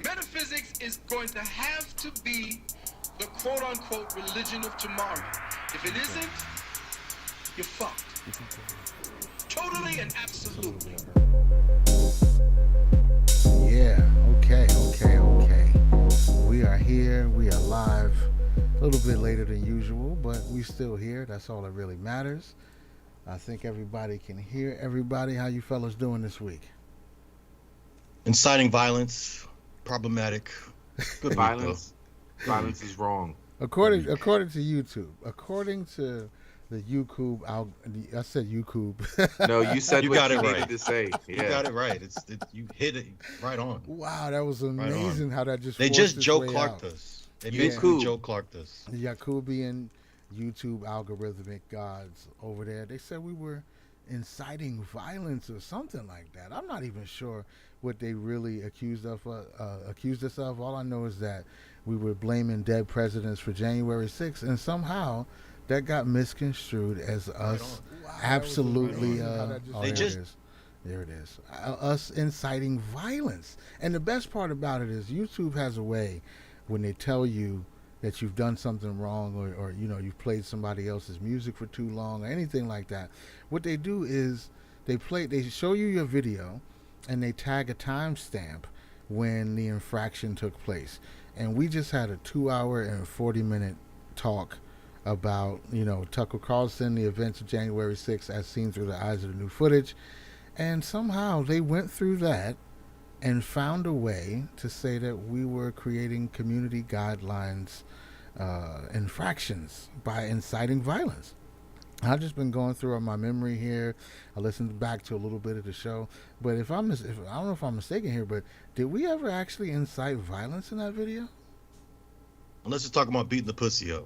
Metaphysics is going to have to be the quote-unquote religion of tomorrow. If it isn't, you're fucked. Totally and absolutely. Yeah, okay. We are here, we are live. A little bit later than usual, but we still here. That's all that really matters. I think everybody can hear everybody. How you fellas doing this week? Inciting violence, problematic. Good week though. Violence, Good violence week. is wrong. Good According week. according to YouTube, according to the YouTube, I said YouTube. No, you said You what got you it needed right. to say. You Yeah. got it right. You hit it right on. Wow, that was Right on. amazing how that just They forced just its Joe way Clarked out. us. They Yeah. basically YouTube. Joe Clarked us. The Yakubian YouTube algorithmic gods over there, they said we were inciting violence or something like that. I'm not even sure what they really accused us of. All I know is that we were blaming dead presidents for January 6th, and somehow that got misconstrued as Right us on. wow, absolutely. Right Oh, They there just it is. There it is. Us inciting violence. And the best part about it is YouTube has a way when they tell you that you've done something wrong or you've played somebody else's music for too long or anything like that. What they do is they show you your video and they tag a timestamp when the infraction took place. And we just had a 2 hour and 40 minute talk about Tucker Carlson, the events of January 6th as seen through the eyes of the new footage, and somehow they went through that and found a way to say that we were creating community guidelines infractions by inciting violence. I've just been going through my memory here. I listened back to a little bit of the show, but if I don't know if I'm mistaken here, but did we ever actually incite violence in that video? unless you're talking about beating the pussy up.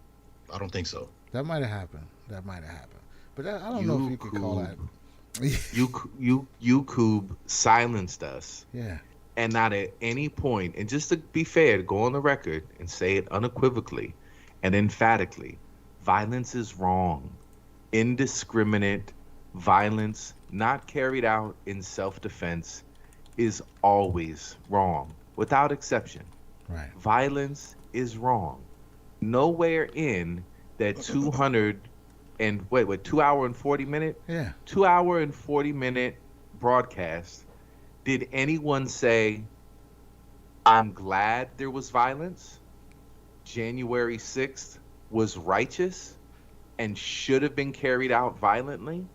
I don't think so. That might have happened. But I don't know if you could call that. YouTube silenced us, Yeah. and not at any point. And just to be fair, to go on the record and say it unequivocally and emphatically, violence is wrong. Indiscriminate violence, not carried out in self-defense, is always wrong, without exception. Right. Violence is wrong. Nowhere in that 200 and wait, 2 hour and 40 minute, Yeah. 2 hour and 40 minute broadcast did anyone say, I'm glad there was violence? January 6th was righteous and should have been carried out violently?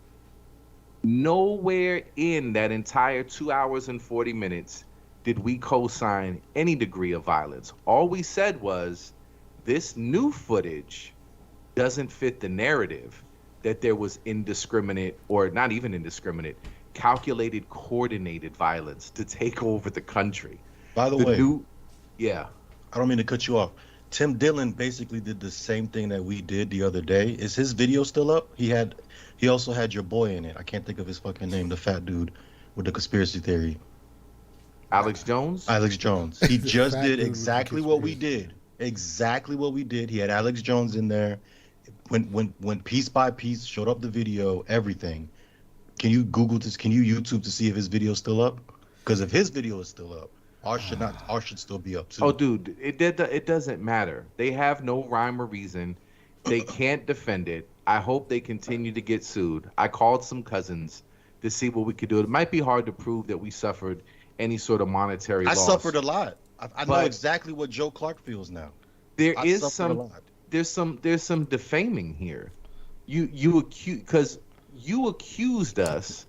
Nowhere in that entire 2 hours and 40 minutes did we co-sign any degree of violence. All we said was this new footage doesn't fit the narrative that there was indiscriminate, or not even indiscriminate, calculated, coordinated violence to take over the country. By the The way, new, yeah, I don't mean to cut you off. Tim Dillon basically did the same thing that we did the other day. Is his video still up? He also had your boy in it. I can't think of his fucking name, the fat dude with the conspiracy theory. Alex Jones. Alex Jones. He The just fat did dude with the exactly what we conspiracy. did. Exactly what we did. He had Alex Jones in there. When piece by piece showed up the video, everything. Can you Google this? Can you YouTube to see if his video is still up? Because if his video is still up, ours should still be up too. Oh, dude, it doesn't matter. They have no rhyme or reason. They can't defend it. I hope they continue to get sued. I called some cousins to see what we could do. It might be hard to prove that we suffered any sort of monetary I loss. suffered a lot. I know But- exactly what Joe Clark feels now. There I is suffered a some lot. there's some defaming here. You accuse, because you accused us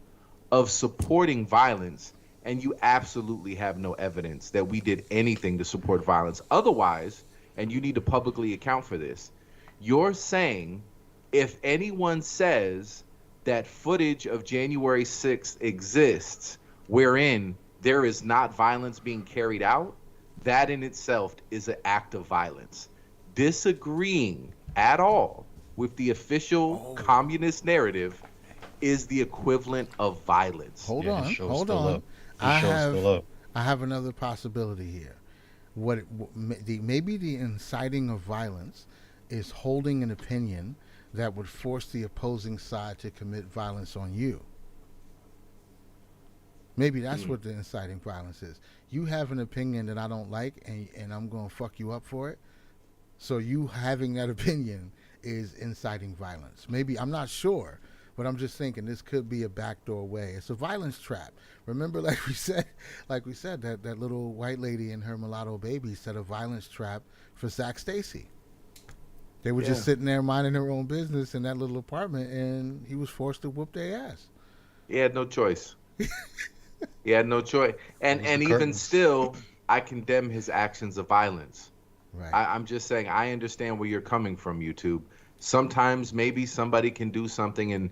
of supporting violence, and you absolutely have no evidence that we did anything to support violence. Otherwise, and you need to publicly account for this, you're saying if anyone says that footage of January 6th exists wherein there is not violence being carried out, that in itself is an act of violence. Disagreeing at all with the official communist narrative is the equivalent of violence. Hold Yeah, on. his show's Hold still on. up. I His show's have still up. I have another possibility here. Maybe the inciting of violence is holding an opinion that would force the opposing side to commit violence on you. Maybe that's what the inciting violence is. You have an opinion that I don't like, and I'm going to fuck you up for it. So you having that opinion is inciting violence. Maybe, I'm not sure, but I'm just thinking this could be a backdoor way. It's a violence trap. Remember, like we said, that little white lady and her mulatto baby set a violence trap for Zach Stacy. They were just sitting there minding their own business in that little apartment, and he was forced to whoop their ass. He had no choice. He had no choice. And even still, I condemn his actions of violence. Right. I'm just saying, I understand where you're coming from, YouTube. Sometimes maybe somebody can do something and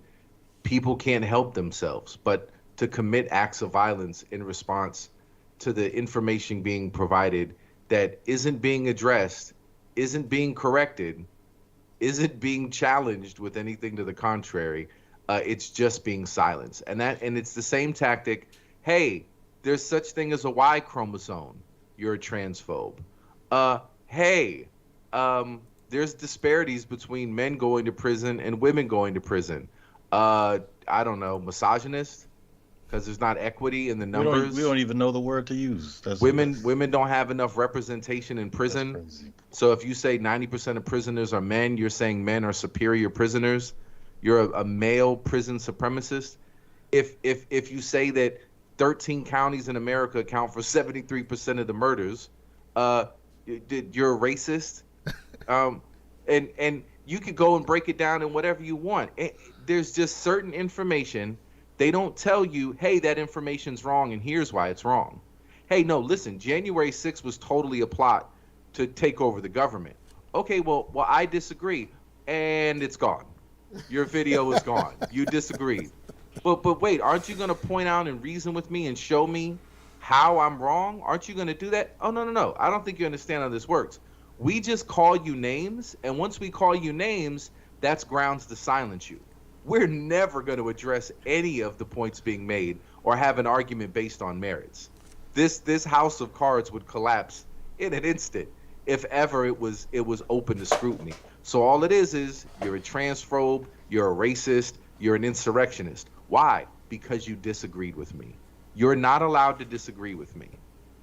people can't help themselves. But to commit acts of violence in response to the information being provided that isn't being addressed, isn't being corrected, isn't being challenged with anything to the contrary, it's just being silenced. And it's the same tactic. Hey, there's such thing as a Y chromosome. You're a transphobe. Hey, there's disparities between men going to prison and women going to prison. I don't know, misogynist, because there's not equity in the numbers. We don't even know the word to use. Women don't have enough representation in prison. So if you say 90% of prisoners are men, you're saying men are superior prisoners. You're a male prison supremacist. If you say that 13 counties in America account for 73% of the murders, you're a racist. And you could go and break it down in whatever you want. There's just certain information. They don't tell you, hey, that information's wrong and here's why it's wrong. Hey, no, listen, January 6th was totally a plot to take over the government. Okay, well, I disagree. And it's gone. Your video is gone. You disagreed. But wait, aren't you going to point out and reason with me and show me how I'm wrong? Aren't you going to do that? Oh, no. I don't think you understand how this works. We just call you names, and once we call you names, that's grounds to silence you. We're never going to address any of the points being made or have an argument based on merits. This house of cards would collapse in an instant if ever it was open to scrutiny. So all it is you're a transphobe, you're a racist, you're an insurrectionist. Why? Because you disagreed with me. You're not allowed to disagree with me.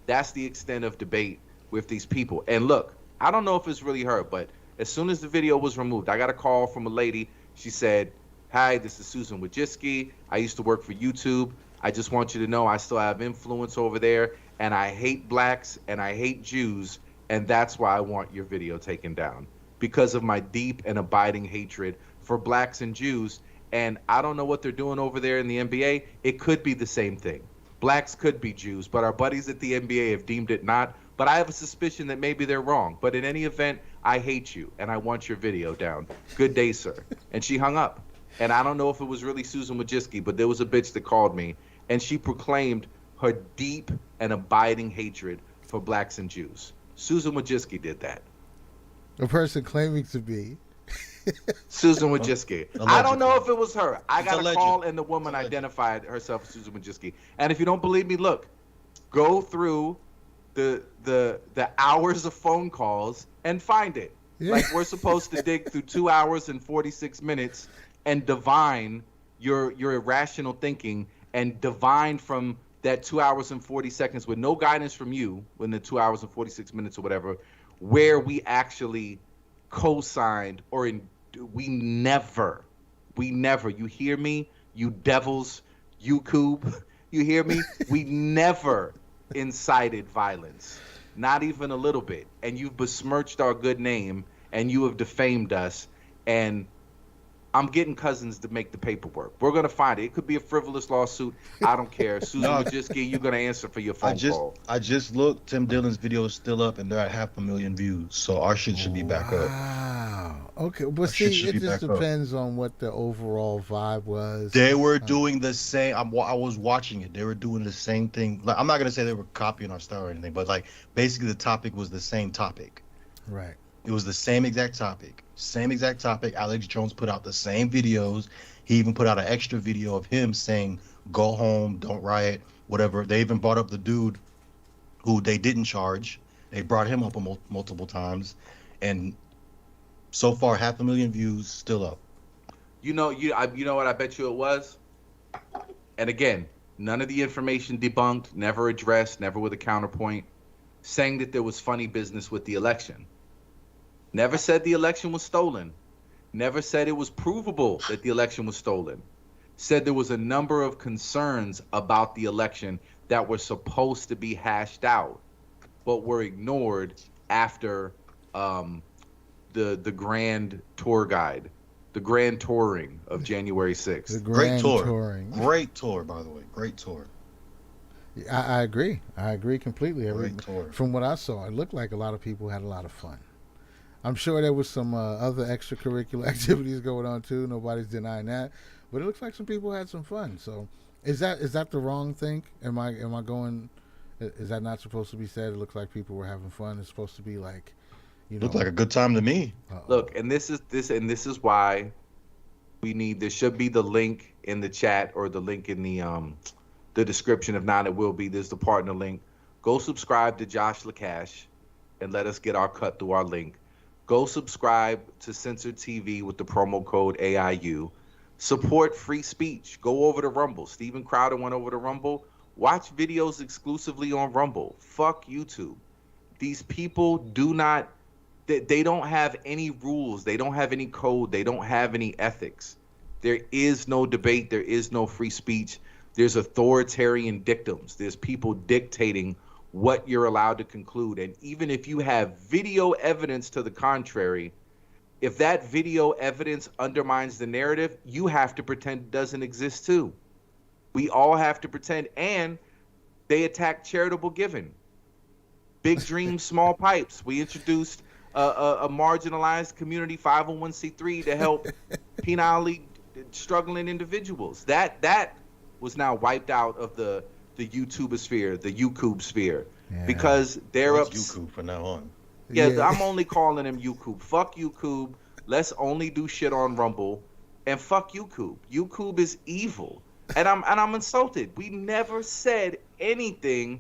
That's the extent of debate with these people. And look, I don't know if it's really her, but as soon as the video was removed, I got a call from a lady. She said, "Hi, this is Susan Wojcicki. I used to work for YouTube. I just want you to know I still have influence over there, and I hate blacks and I hate Jews, and that's why I want your video taken down, because of my deep and abiding hatred for blacks and Jews. And I don't know what they're doing over there in the NBA. It could be the same thing. Blacks could be Jews, but our buddies at the NBA have deemed it not. But I have a suspicion that maybe they're wrong. But in any event, I hate you, and I want your video down. Good day, sir." And she hung up. And I don't know if it was really Susan Wojcicki, but there was a bitch that called me, and she proclaimed her deep and abiding hatred for blacks and Jews. Susan Wojcicki did that. A person claiming to be Susan Wojcicki. I don't know if it was her. I got a call, and the woman identified herself as Susan Wojcicki. And if you don't believe me, look, go through the hours of phone calls and find it. Yeah. Like, we're supposed to dig through 2 hours and 46 minutes and divine your irrational thinking and divine from that 2 hours and 40 seconds with no guidance from you in the 2 hours and 46 minutes or whatever, where we actually co-signed or we never, you hear me, you devils, YouTube, you hear me? We never incited violence, not even a little bit. And you've besmirched our good name and you have defamed us, and I'm getting Cousins to make the paperwork. We're going to find it. It could be a frivolous lawsuit. I don't care. Susan Wojcicki, you're going to answer for your phone call. I just looked. Tim Dillon's video is still up, and they're at 500,000 views. So our shit should be back up. Wow. Okay. But see, it just depends on what the overall vibe was. They were doing the same. I was watching it. They were doing the same thing. Like, I'm not going to say they were copying our style or anything, but like basically the topic was the same topic. Right. It was the same exact topic. Same exact topic. Alex Jones put out the same videos. He even put out an extra video of him saying, "Go home, don't riot, whatever." They even brought up the dude who they didn't charge. They brought him up multiple times. And so far, 500,000 views, still up. You know what I bet you it was? And again, None of the information debunked, never addressed, never with a counterpoint, saying that there was funny business with the election. Never said the election was stolen. Never said it was provable that the election was stolen. Said there was a number of concerns about the election that were supposed to be hashed out, but were ignored after the grand tour guide, the grand touring of January 6th. The Great grand tour. touring. Great tour, by the way. Great tour. I agree. I agree completely. Great tour. From what I saw, it looked like a lot of people had a lot of fun. I'm sure there was some other extracurricular activities going on too. Nobody's denying that, but it looks like some people had some fun. So, is that the wrong thing? Am I going? Is that not supposed to be said? It looks like people were having fun. It's supposed to be like, Looked like a good time to me. Look, and this is why we need. There should be the link in the chat or the link in the description. If not, it will be. There's the partner link. Go subscribe to Josh Lacash, and let us get our cut through our link. Go subscribe to Censored TV with the promo code AIU. Support free speech. Go over to Rumble. Steven Crowder went over to Rumble. Watch videos exclusively on Rumble. Fuck YouTube. These people do not, they don't have any rules. They don't have any code. They don't have any ethics. There is no debate. There is no free speech. There's authoritarian dictums. There's people dictating what you're allowed to conclude. And even if you have video evidence to the contrary, if that video evidence undermines the narrative, you have to pretend it doesn't exist too. We all have to pretend. And they attack charitable giving. Big dreams, small pipes. We introduced a marginalized community 501c3 to help penally struggling individuals. That was now wiped out of the YouTuber sphere, the YouTube sphere, because they're up. YouTube from now on. Yeah, I'm only calling him YouTube. Fuck YouTube. Let's only do shit on Rumble, and fuck YouTube. YouTube is evil, and I'm insulted. We never said anything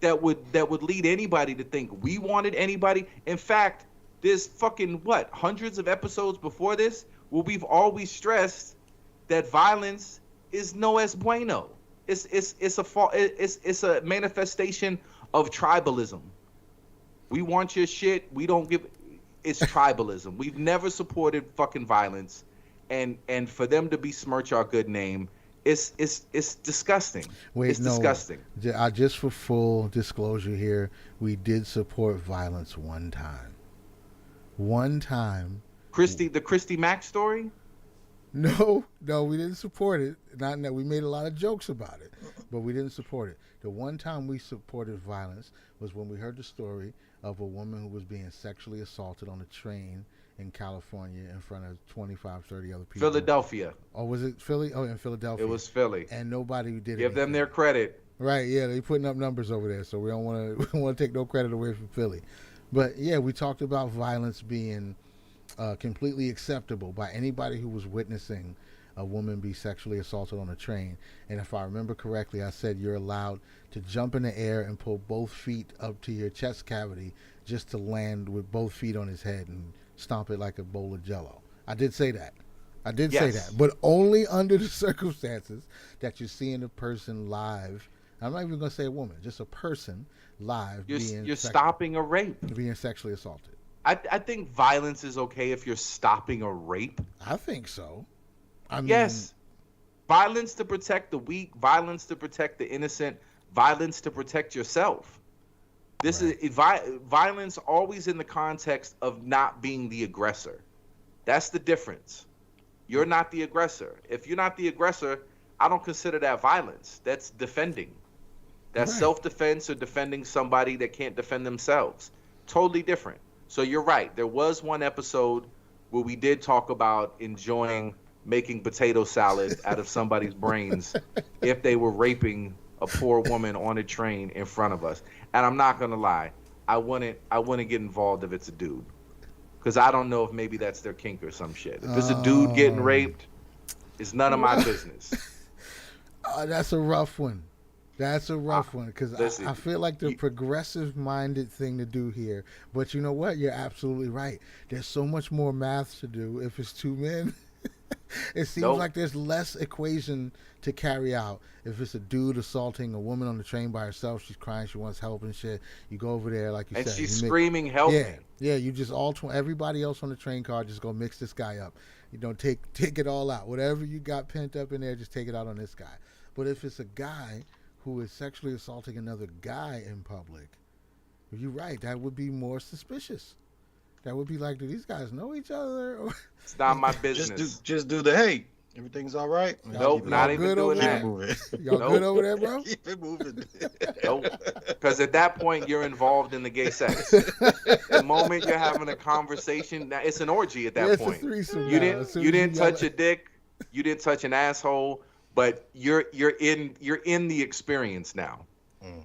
that would lead anybody to think we wanted anybody. In fact, there's fucking hundreds of episodes before this where we've always stressed that violence is no es bueno. It's a manifestation of tribalism. We want your shit. We don't give. It's tribalism. We've never supported fucking violence, and for them to besmirch our good name, it's disgusting. Disgusting. Just for full disclosure here, we did support violence one time. One time. The Christy Mack story. No, we didn't support it. Not that we made a lot of jokes about it, but we didn't support it. The one time we supported violence was when we heard the story of a woman who was being sexually assaulted on a train in California in front of 25, 30 other people. Philadelphia. Oh, was it Philly? Oh, in Philadelphia. It was Philly. And nobody did it. Give them their credit. Right, yeah, they putting up numbers over there, so we don't want to take no credit away from Philly. But yeah, we talked about violence being completely acceptable by anybody who was witnessing a woman be sexually assaulted on a train. And if I remember correctly, I said you're allowed to jump in the air and pull both feet up to your chest cavity just to land with both feet on his head and stomp it like a bowl of Jello. I did say that. Say that, but only under the circumstances that you're seeing a person live. I'm not even going to say a woman, just a person live you're stopping a rape, being sexually assaulted. I think violence is okay if you're stopping a rape. I think so. Yes. Violence to protect the weak, violence to protect the innocent, violence to protect yourself. This is violence always in the context of not being the aggressor. That's the difference. You're not the aggressor. If you're not the aggressor, I don't consider that violence. That's defending. That's self-defense or defending somebody that can't defend themselves. Totally different. So you're right. There was one episode where we did talk about enjoying making potato salad out of somebody's brains if they were raping a poor woman on a train in front of us. And I'm not gonna lie, I wouldn't get involved if it's a dude, because I don't know if maybe that's their kink or some shit. If it's a dude getting raped, it's none of my business. That's a rough one. That's a rough one, because I feel like the progressive-minded thing to do here. But you know what? You're absolutely right. There's so much more math to do if it's two men. It seems Nope. like there's less equation to carry out. If it's a dude assaulting a woman on the train by herself, she's crying, she wants help and shit. You go over there, like you And said, she's you make, screaming, "Help yeah, me!" yeah. You just everybody else on the train car, just go mix this guy up. You know, take it all out. Whatever you got pent up in there, just take it out on this guy. But if it's a guy who is sexually assaulting another guy in public, you're right. That would be more suspicious. That would be like, do these guys know each other? It's not my Just do business. just do the hey, everything's all right. And Y'all, Nope, keep it not y'all even good over doing keep there? it moving. Y'all Nope. good over there, bro? Keep it moving. Nope. Because at that point, you're involved in the gay sex. The moment you're having a conversation, now it's an orgy at that Yeah, it's a point. threesome You now. didn't As soon you as didn't yell touch a dick, you didn't touch an asshole, but you're in the experience now.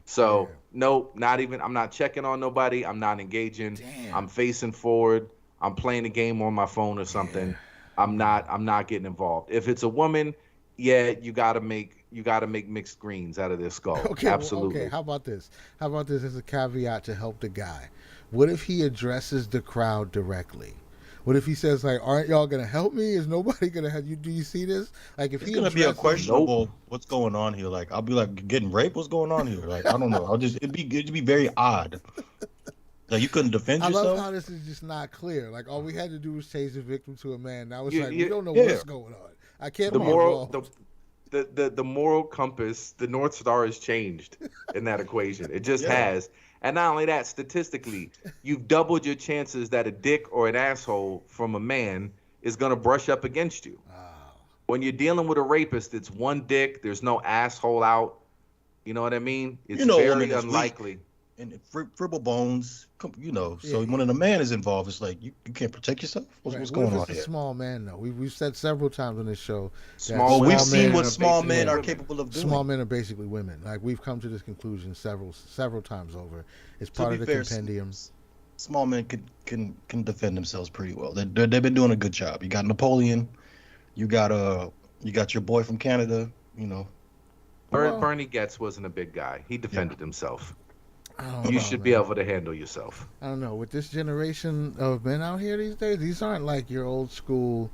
So Yeah. nope, not even. I'm not checking on nobody. I'm not engaging. Damn. I'm facing forward. I'm playing a game on my phone or something. I'm not getting involved. If it's a woman, yeah, you gotta make mixed greens out of their skull. Okay, Absolutely. okay. How about this? How about this as a caveat to help the guy? What if he addresses the crowd directly? What if he says like, "Aren't y'all gonna help me? Is nobody gonna help you? Do you see this?" Like, if It's he gonna be a addresses, questionable what's going on here. Like I'll be like getting raped. What's going on here? Like I don't know. It'd be very odd. Like you couldn't defend I love yourself. how this is just not clear. Like, all we had to do was change the victim to a man. Now it's You- like, we you- don't know yeah. what's going on. I can't The be moral involved. the moral compass, the North Star has changed in that equation. It just Yeah. has. And not only that, statistically, you've doubled your chances that a dick or an asshole from a man is going to brush up against you. When you're dealing with a rapist, it's one dick, there's no asshole out. You know what I mean? It's You know, a very woman that's weak. unlikely. And fribble bones, you know. So Yeah. when a man is involved, it's like you can't protect yourself. What's What going if on it's a here? small man though? We've said several times on this show that Small Well, we've small seen men what are small basically men are women. capable of doing. Small men are basically women. Like, we've come to this conclusion several times over. It's To part be of the fair, compendium. Small men can defend themselves pretty well. They've been doing a good job. You got Napoleon. You got your boy from Canada. You know. Well- Bernie Getz wasn't a big guy. He defended himself. I don't You know, should be man. able to handle yourself. I don't know. With this generation of men out here these days, these aren't like your old school,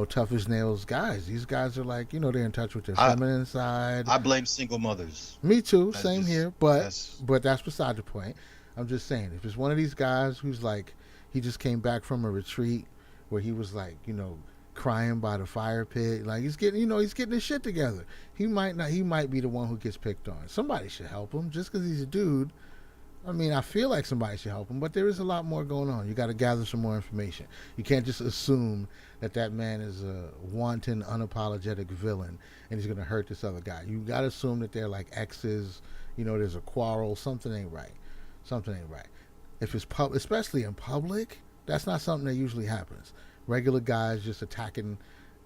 tough as nails guys. These guys are like, they're in touch with their feminine side. I blame single mothers. Me too. That's Same just- here. But that's- that's beside the point. I'm just saying, if it's one of these guys who's like, he just came back from a retreat where he was like, crying by the fire pit, like he's getting his shit together. He might not. He might be the one who gets picked on. Somebody should help him. Just because he's a dude, I mean, I feel like somebody should help him, but there is a lot more going on. You got to gather some more information. You can't just assume that man is a wanton, unapologetic villain and he's going to hurt this other guy. You got to assume that they're like exes. There's a quarrel. Something ain't right. Something ain't right. If it's especially in public, that's not something that usually happens. Regular guys just attacking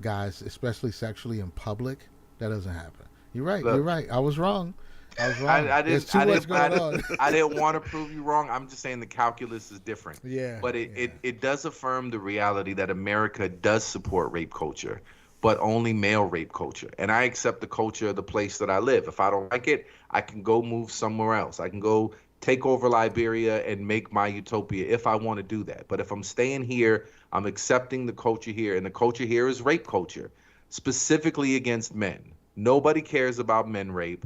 guys, especially sexually in public, that doesn't happen. You're right. Look, You're right. I was wrong. There's too I much didn't, going I, on. I didn't want to prove you wrong. I'm just saying the calculus is different. Yeah. But yeah. it does affirm the reality that America does support rape culture, but only male rape culture. And I accept the culture of the place that I live. If I don't like it, I can go move somewhere else. I can go take over Liberia and make my utopia if I want to do that. But if I'm staying here, I'm accepting the culture here. And the culture here is rape culture, specifically against men. Nobody cares about men rape.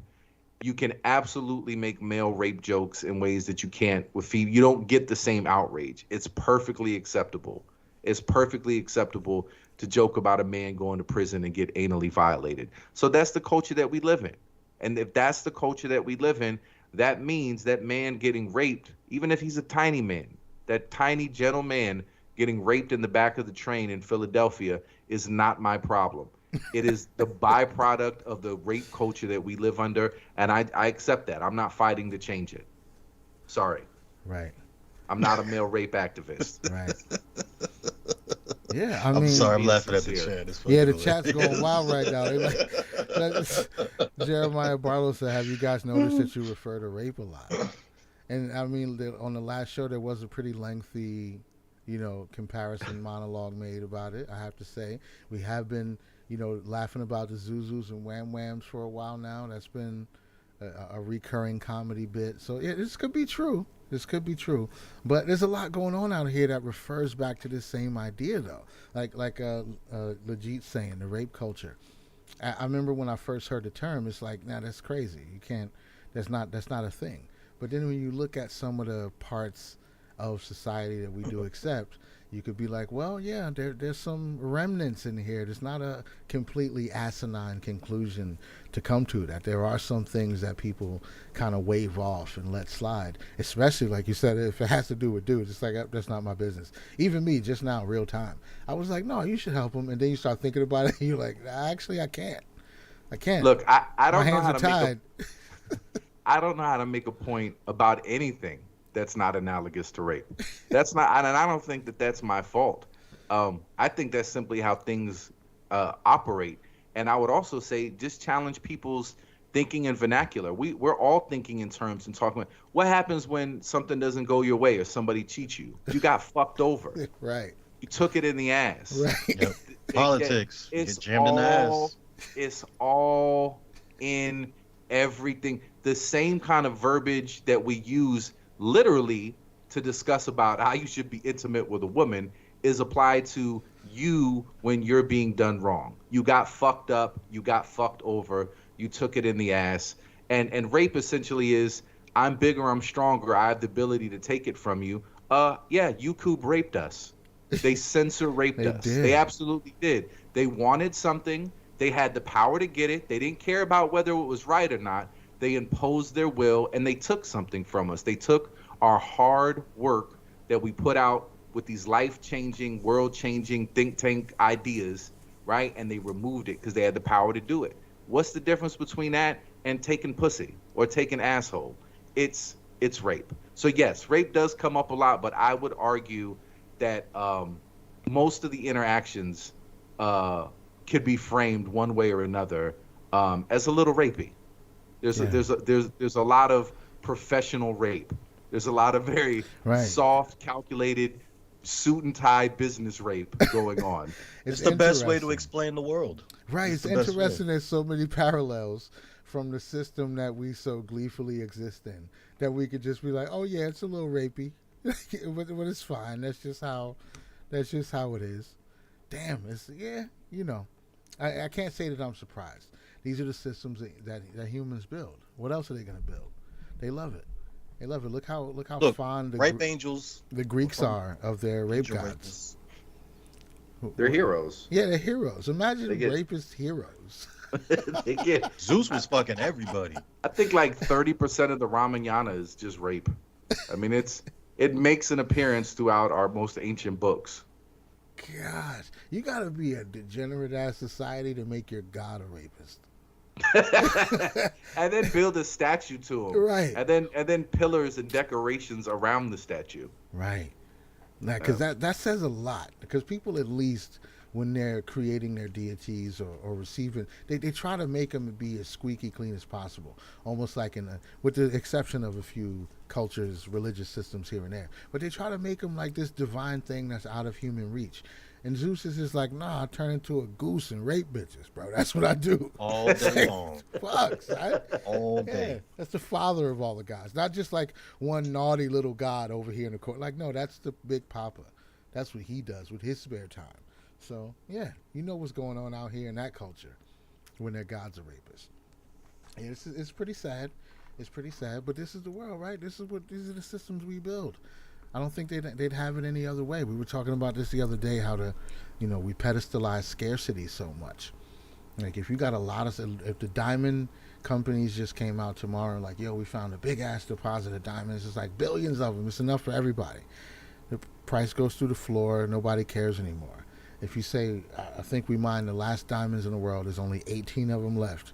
You can absolutely make male rape jokes in ways that you can't with female. You don't get the same outrage. It's perfectly acceptable. It's perfectly acceptable to joke about a man going to prison and get anally violated. So that's the culture that we live in. And if that's the culture that we live in, that means that man getting raped, even if he's a tiny man, that tiny, gentle man getting raped in the back of the train in Philadelphia is not my problem. It is the byproduct of the rape culture that we live under, and I accept that. I'm not fighting to change it. Sorry. Right. I'm not a male rape activist. Right. Yeah, I I'm mean, sorry, I'm being laughing at the sincere. chat. It's yeah, the fucking chat's going hilarious. wild right now. They like, Jeremiah Barlow said, "Have you guys noticed that you refer to rape a lot?" And I mean, on the last show, there was a pretty lengthy, comparison monologue made about it. I have to say, we have been, laughing about the Zuzus and Wham Whams for a while now. That's been a recurring comedy bit. So yeah, this could be true. This could be true, but there's a lot going on out here that refers back to this same idea, though. Legit saying the rape culture. I remember when I first heard the term, it's like, nah, that's crazy. You can't. That's not a thing. But then when you look at some of the parts of society that we do accept, you could be like, well, yeah, there's some remnants in here. There's not a completely asinine conclusion to come to that. There are some things that people kind of wave off and let slide, especially like you said, if it has to do with dudes. It's like, that's not my business. Even me, just now, real time, I was like, no, you should help him. And then you start thinking about it, and you're like, actually, I can't. I can't. Look, I don't My know hands how are to tied. I don't know how to make a point about anything that's not analogous to rape. That's not, and I don't think that that's my fault. I think that's simply how things operate. And I would also say, just challenge people's thinking in vernacular. We're all thinking in terms and talking about what happens when something doesn't go your way or somebody cheats you. You got fucked over. Right. You took it in the ass. Right. Yep. Politics. You It's get jammed in the ass. It's all in everything. The same kind of verbiage that we use literally to discuss about how you should be intimate with a woman is applied to you when you're being done wrong. You got fucked up, you got fucked over, you took it in the ass. And rape essentially is, I'm bigger, I'm stronger, I have the ability to take it from you. Yeah, YouTube raped us. They censor raped us. did. They absolutely did. They wanted something, they had the power to get it, they didn't care about whether it was right or not. They imposed their will, and they took something from us. They took our hard work that we put out with these life-changing, world-changing think tank ideas, right? And they removed it because they had the power to do it. What's the difference between that and taking pussy or taking asshole? It's rape. So yes, rape does come up a lot, but I would argue that most of the interactions could be framed one way or another as a little rapey. There's a lot of professional rape. There's a lot of very soft, calculated, suit and tie business rape going on. It's the best way to explain the world. Right. It's interesting. There's so many parallels from the system that we so gleefully exist in that we could just be like, oh yeah, it's a little rapey, but it's fine. That's just how it is. Damn. I can't say that I'm surprised. These are the systems that humans build. What else are they going to build? They love it. They love it. Look how fond rape angels the Greeks are of their rape gods. They're heroes. Yeah, they're heroes. Imagine rapist heroes. Zeus was fucking everybody. I think like 30% of the Ramayana is just rape. I mean, it makes an appearance throughout our most ancient books. God, you got to be a degenerate ass society to make your god a rapist. And then build a statue to him. Right. And then pillars and decorations around the statue. Right. Now, because that says a lot. Because people, at least when they're creating their deities or receiving, they try to make them be as squeaky clean as possible. Almost like with the exception of a few cultures, religious systems here and there. But they try to make them like this divine thing that's out of human reach. And Zeus is just like, nah, I turn into a goose and rape bitches, bro. That's what I do. All day long. Fucks, right? All day. Yeah, that's the father of all the gods. Not just like one naughty little god over here in the court. Like, no, that's the big papa. That's what he does with his spare time. So, yeah, you know what's going on out here in that culture when their gods are rapists. Yeah, it's pretty sad. It's pretty sad, but this is the world, right? These are the systems we build. I don't think they'd have it any other way. We were talking about this the other day, how we pedestalize scarcity so much. Like if you got if the diamond companies just came out tomorrow, like, yo, we found a big ass deposit of diamonds. It's like billions of them. It's enough for everybody. The price goes through the floor. Nobody cares anymore. If you say, I think we mined the last diamonds in the world, there's only 18 of them left.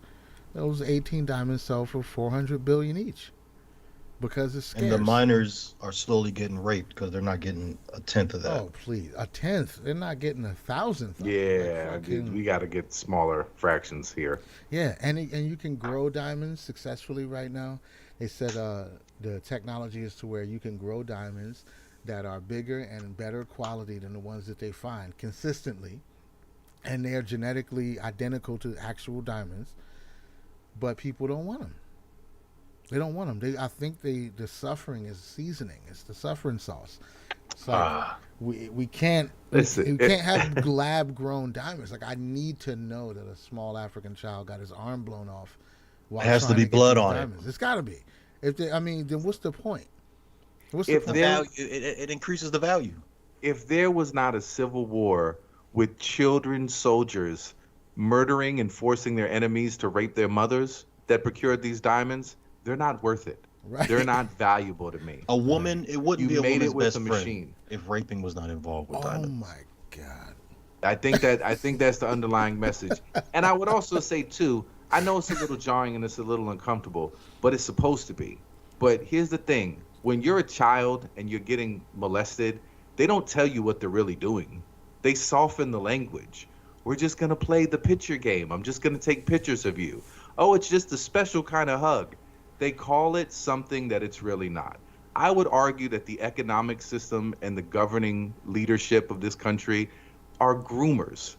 Those 18 diamonds sell for $400 billion each. Because it's scarce. And the miners are slowly getting raped because they're not getting a tenth of that. Oh, please. A tenth. They're not getting 1,000th. Yeah, we got to get smaller fractions here. Yeah, and you can grow diamonds successfully right now. They said the technology is to where you can grow diamonds that are bigger and better quality than the ones that they find consistently. And they are genetically identical to actual diamonds. But people don't want them. They don't want them. I think the suffering is seasoning. It's the suffering sauce. It's like Ah, we can't Listen, we can't have lab grown diamonds. Like I need to know that a small African child got his arm blown off while has to trying be to get blood these on it. diamonds. It's got to be. If they, I mean, then what's the point? What's the If The point? there value, it increases the value. if there was not a civil war with children soldiers murdering and forcing their enemies to rape their mothers that procured these diamonds, they're not worth it. Right. They're not valuable to me. A woman, it wouldn't You be a made woman's it with best a friend machine. if raping was not involved with Oh diamonds. my god. I think that's the underlying message. And I would also say too, I know it's a little jarring and it's a little uncomfortable, but it's supposed to be. But here's the thing. When you're a child and you're getting molested, they don't tell you what they're really doing. They soften the language. We're just going to play the picture game. I'm just going to take pictures of you. Oh, it's just a special kind of hug. They call it something that it's really not. I would argue that the economic system and the governing leadership of this country are groomers.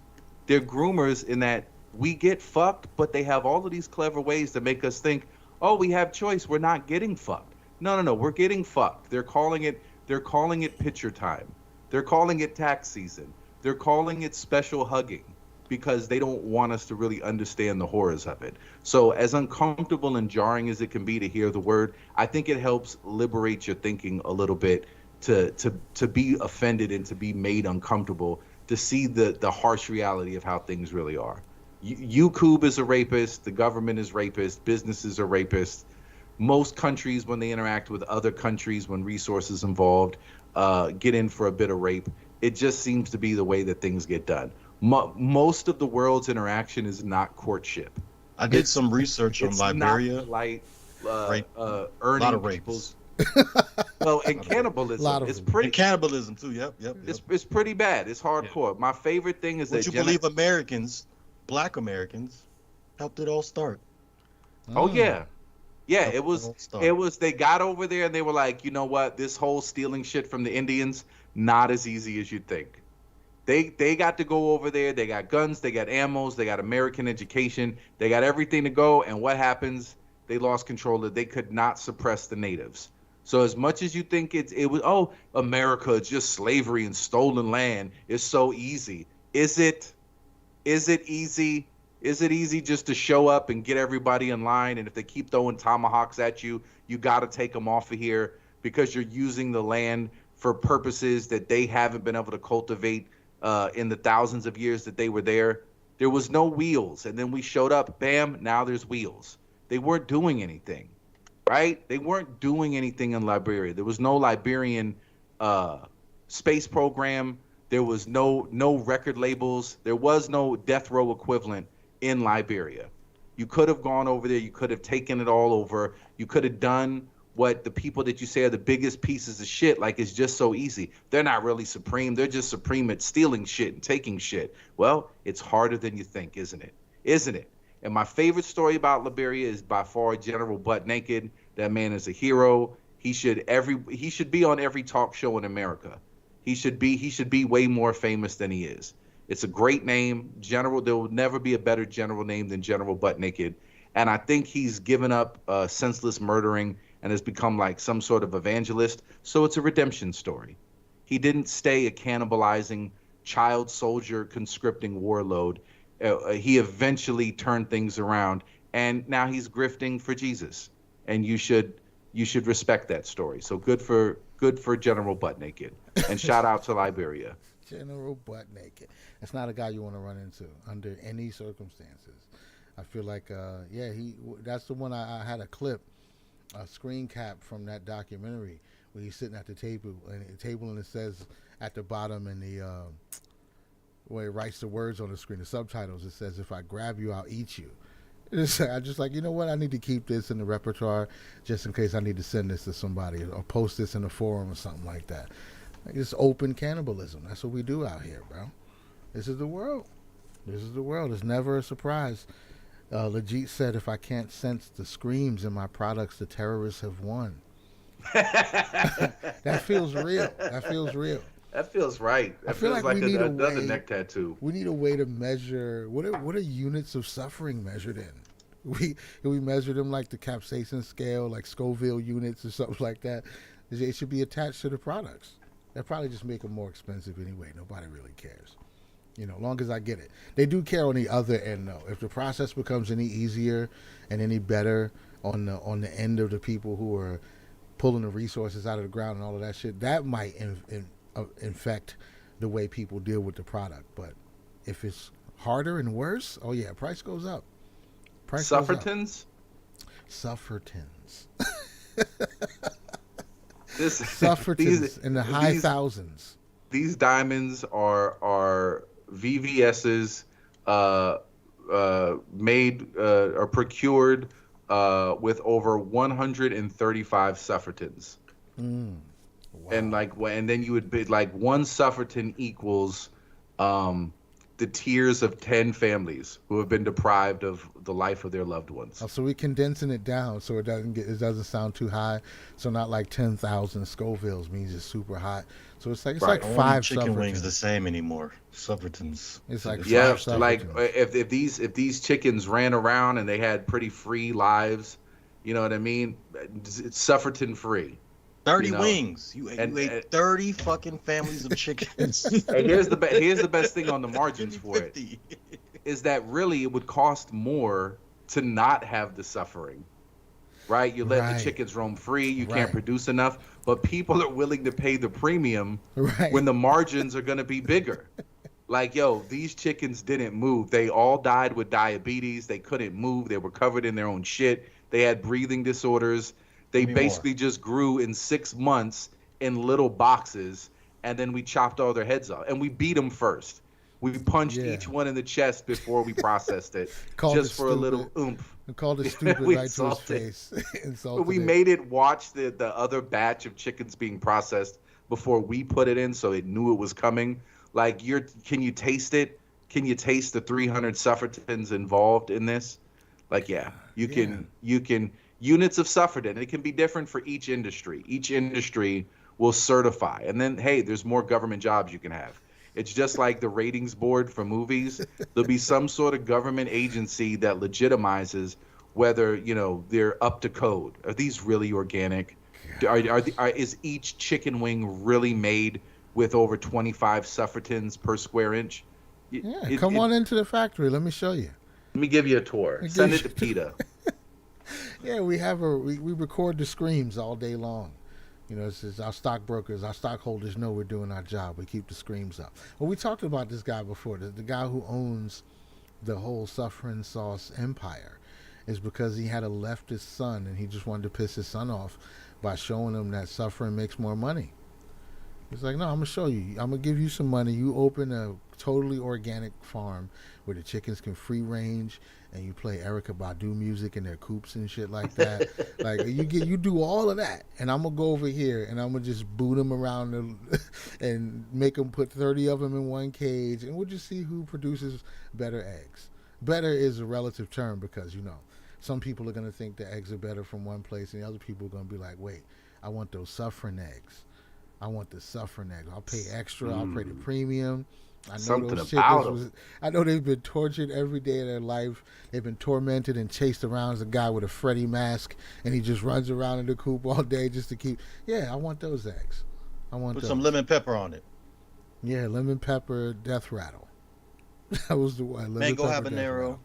They're groomers in that we get fucked, but they have all of these clever ways to make us think, oh, we have choice. We're not getting fucked. No, we're getting fucked. They're calling it picture time. They're calling it tax season. They're calling it special hugging because they don't want us to really understand the horrors of it. So as uncomfortable and jarring as it can be to hear the word, I think it helps liberate your thinking a little bit to be offended and to be made uncomfortable, to see the harsh reality of how things really are. YouTube is a rapist. The government is rapist. Businesses are rapists. Most countries, when they interact with other countries, when resources involved, get in for a bit of rape. It just seems to be the way that things get done. Most of the world's interaction is not courtship. I did some research on It's Liberia. not like Rape. earning Lot of rapes. people's. Well, and cannibalism, Lot of it's them. pretty. And cannibalism too. Yep. It's pretty bad. It's hardcore. My favorite thing is Would that you believe Americans, Black Americans, helped it all start? Oh yeah. Yeah, it was. Don't stop. It was. They got over there and they were like, you know what? This whole stealing shit from the Indians, not as easy as you'd think. They got to go over there. They got guns. They got ammos. They got American education. They got everything to go. And what happens? They lost control. They could not suppress the natives. So as much as you think it was, oh, America, it's just slavery and stolen land. It's so easy. Is it? Is it easy? Is it easy just to show up and get everybody in line? And if they keep throwing tomahawks at you, you got to take them off of here because you're using the land for purposes that they haven't been able to cultivate in the thousands of years that they were there. There was no wheels. And then we showed up, bam, now there's wheels. They weren't doing anything, right? They weren't doing anything in Liberia. There was no Liberian space program. There was no record labels. There was no death row equivalent in Liberia. You could have gone over there. You could have taken it all over. You could have done what the people that you say are the biggest pieces of shit, like it's just so easy. They're not really supreme. They're just supreme at stealing shit and taking shit. Well, it's harder than you think, isn't it? Isn't it? And my favorite story about Liberia is by far General Butt Naked. That man is a hero. He should be on every talk show in America. He should be way more famous than he is. It's a great name. General, there will never be a better general name than General Butt Naked. And I think he's given up senseless murdering and has become like some sort of evangelist. So it's a redemption story. He didn't stay a cannibalizing child soldier conscripting warlord. He eventually turned things around, and now he's grifting for Jesus. And you should respect that story. So good for General Butt Naked, and shout out to Liberia. General Butt Naked. That's not a guy you want to run into under any circumstances. I feel like, that's the one I had a clip, a screen cap from that documentary where he's sitting at the table, and it says at the bottom in the where it writes the words on the screen, the subtitles, it says, "If I grab you, I'll eat you." I just like, you know what? I need to keep this in the repertoire just in case I need to send this to somebody or post this in a forum or something like that. Like, it's open cannibalism. That's what we do out here, bro. This is the world. This is the world. It's never a surprise. Legit said, "If I can't sense the screams in my products, the terrorists have won." That feels real. That feels real. That feels right. That I feel feels like we need another a way, neck tattoo. We need a way to measure what are units of suffering measured in. we measure them like the capsaicin scale, like Scoville units or something like that. They should be attached to the products. They'll probably just make them more expensive anyway. Nobody really cares. Long as I get it. They do care on the other end, though. If the process becomes any easier and any better on the end of the people who are pulling the resources out of the ground and all of that shit, that might infect the way people deal with the product. But if it's harder and worse, oh yeah, price goes up. Suffertons? Suffertons. Suffertons in the high thousands. These diamonds are VVS's made or procured with over 135 Suffertons. Wow. And then you would be like, one Sufferton equals the tears of 10 families who have been deprived of the life of their loved ones. Oh, so we're condensing it down so it doesn't sound too high. So not like 10,000 Scovilles means it's super hot. So it's like Only 5 chicken Suffertons. wings the same anymore. Suffertons. It's like yeah, 5 Suffertons. like if these chickens ran around and they had pretty free lives, you know what I mean? It's Sufferton free. 30 wings. You ate 30 fucking families of chickens. And here's the best thing on the margins for it is that really it would cost more to not have the suffering, right? You let the chickens roam free. You can't produce enough, but people are willing to pay the premium when the margins are going to be bigger. Like, yo, these chickens didn't move. They all died with diabetes. They couldn't move. They were covered in their own shit. They had breathing disorders. They basically just grew in 6 months in little boxes, and then we chopped all their heads off. And we beat them first. We punched each one in the chest before we processed it, just for a little oomph. We called it stupid right to his face. We made it watch the other batch of chickens being processed before we put it in, so it knew it was coming. Like, can you taste it? Can you taste the 300 Suffertons involved in this? Like, you can. Units of Sufferton. It can be different for each industry. Each industry will certify. And then, hey, there's more government jobs you can have. It's just like the ratings board for movies. There'll be some sort of government agency that legitimizes whether, they're up to code. Are these really organic? Is each chicken wing really made with over 25 Suffertons per square inch? Come on into the factory. Let me show you. Let me give you a tour. Send it to PETA. Yeah, we record the screams all day long. It's our stockbrokers, our stockholders know we're doing our job. We keep the screams up. Well, we talked about this guy before. The guy who owns the whole suffering sauce empire is because he had a leftist son and he just wanted to piss his son off by showing him that suffering makes more money. He's like, no, I'm going to show you. I'm going to give you some money. You open a totally organic farm where the chickens can free range and you play Erykah Badu music in their coops and shit like that. Like, you do all of that. And I'm going to go over here and I'm going to just boot them around and make them put 30 of them in one cage. And we'll just see who produces better eggs. Better is a relative term because, some people are going to think the eggs are better from one place and the other people are going to be like, wait, I want those suffering eggs. I want the suffering eggs. I'll pay extra. I'll pay the premium. I know those chickens. I know they've been tortured every day of their life. They've been tormented and chased around as a guy with a Freddy mask, and he just runs around in the coop all day just to keep. Yeah, I want those eggs. Put some lemon pepper on it. Yeah, lemon pepper death rattle. That was the one. Mango habanero,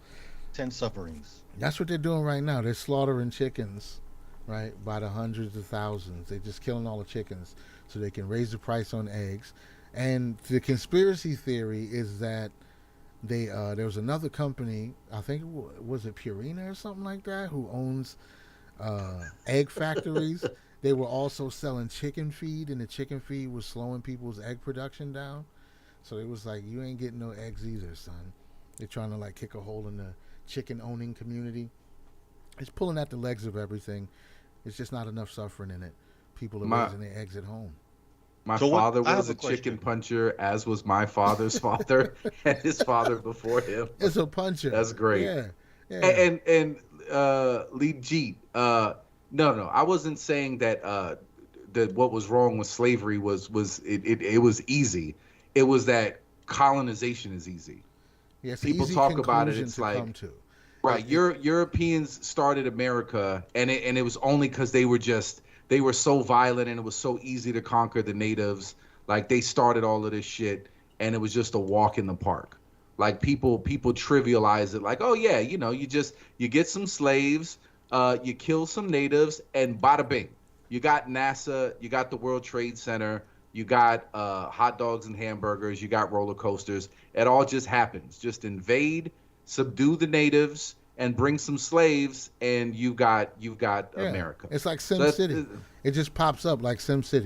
10 sufferings. That's what they're doing right now. They're slaughtering chickens, right, by the hundreds of thousands. They're just killing all the chickens so they can raise the price on eggs. And the conspiracy theory is that there was another company, I think was it Purina or something like that, who owns egg factories. They were also selling chicken feed, and the chicken feed was slowing people's egg production down. So it was like, you ain't getting no eggs either, son. They're trying to kick a hole in the chicken owning community. It's pulling at the legs of everything. It's just not enough suffering in it. People are raising their eggs at home. My father was a chicken puncher, as was my father's father and his father before him. It's a puncher. That's great. Yeah. And legit. No. I wasn't saying that that what was wrong with slavery was it was easy. It was that colonization is easy. Yes, people easy talk about it. It's like, Right. Europeans started America, and it was only because they were so violent, and it was so easy to conquer the natives. Like they started all of this shit, and it was just a walk in the park. Like people trivialize it, like, oh yeah, you get some slaves, you kill some natives, and bada bing, you got NASA, you got the World Trade Center, you got hot dogs and hamburgers, you got roller coasters. It all just happens. Just invade, subdue the natives, and bring some slaves, and you've got Yeah. America. It's like Sim City. It just pops up like Sim City.